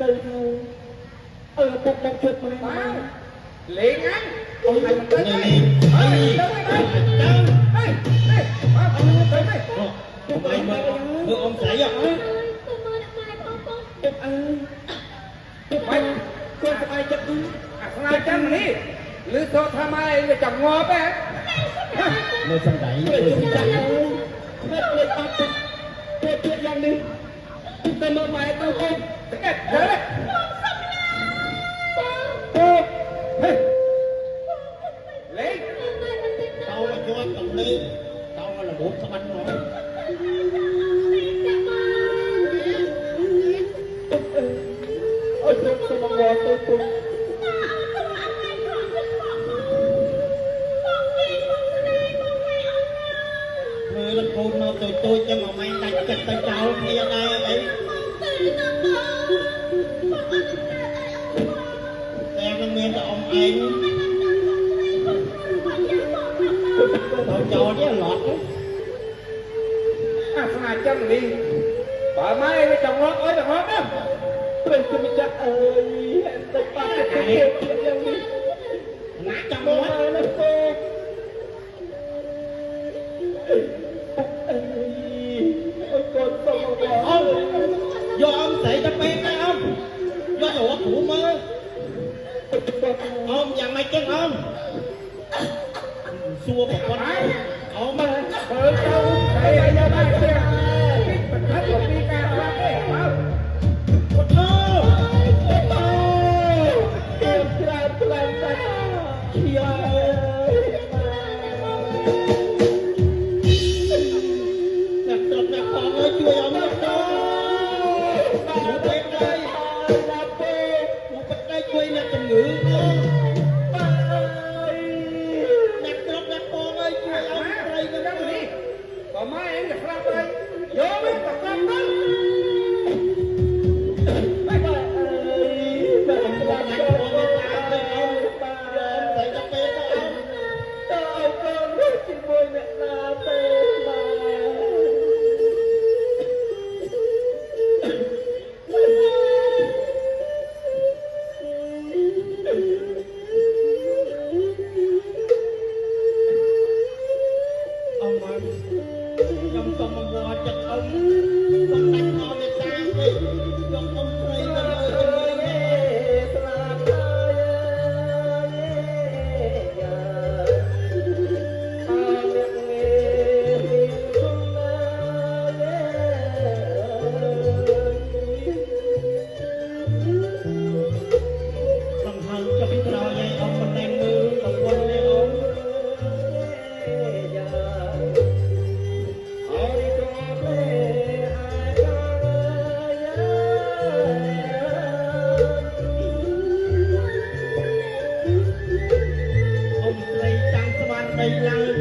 ពុកមកជួយមកលេងហ្នឹងអូនឲ្យមិនទៅទេអើយទៅទៅមកអត់ទៅទេខ្ញុំឯងមើលអ៊ំស្រីអើទៅមើលអ្នកម៉ែផងបងពុកអើយពុកមិនគាត់ស្បាយចិត្តអាស្ងាយចាំនេះឬទៅថាម៉ែវាចង់ងាប់ហ៎មើលសំដៃមើលចាស់អើយមើលអត់ទៅទៀតយ៉ាងនេះទៅមើលម៉ែទៅកូនទៅទៅលេងតោមកយកកំលេងតោមកលបស្បាត់មកអូយទៅមកទៅពុកមើលកូននៅតូចចឹងមកម៉ែដាច់ចិត្តទៅចោលគ្នាដែរអីតែមិនមានតែអ៊ំឯងទៅចោលនេះឡត់អាស្នាចឹងនេះបើម៉ែវាចង់រត់អើយទៅរត់ណាព្រឹកជិះចាក់អើយតែប៉ាទៅយ៉ាងនេះណាចាំមកណាពុកអូយកូនទៅមកអូយកអ៊ំស្រីទៅពេកណាអ៊ំយកទៅគ្រូមើលអ៊ំយ៉ាងម៉េចចឹងអ៊ំសួរប្រពន្ធអ៊ំមើលទៅស្រីឲ្យយកបានទេប្រកាសពីការប្រាប់ទេបើអូទៀតច្រើនខ្លាំងតែឈៀអើយអ្នកត្រប់អ្នកផងអើយជួយអ៊ំទៅទៅពេកដែរដល់ពេកមកពេកដែរជួយអ្នកជំងឺអ្នកត្រប់អ្នកផងអើយជួយអ៊ំស្រីទៅនេះបើម៉ែឯងจะខ្លាំងទៅយកទៅប្រកាសទៅឡើង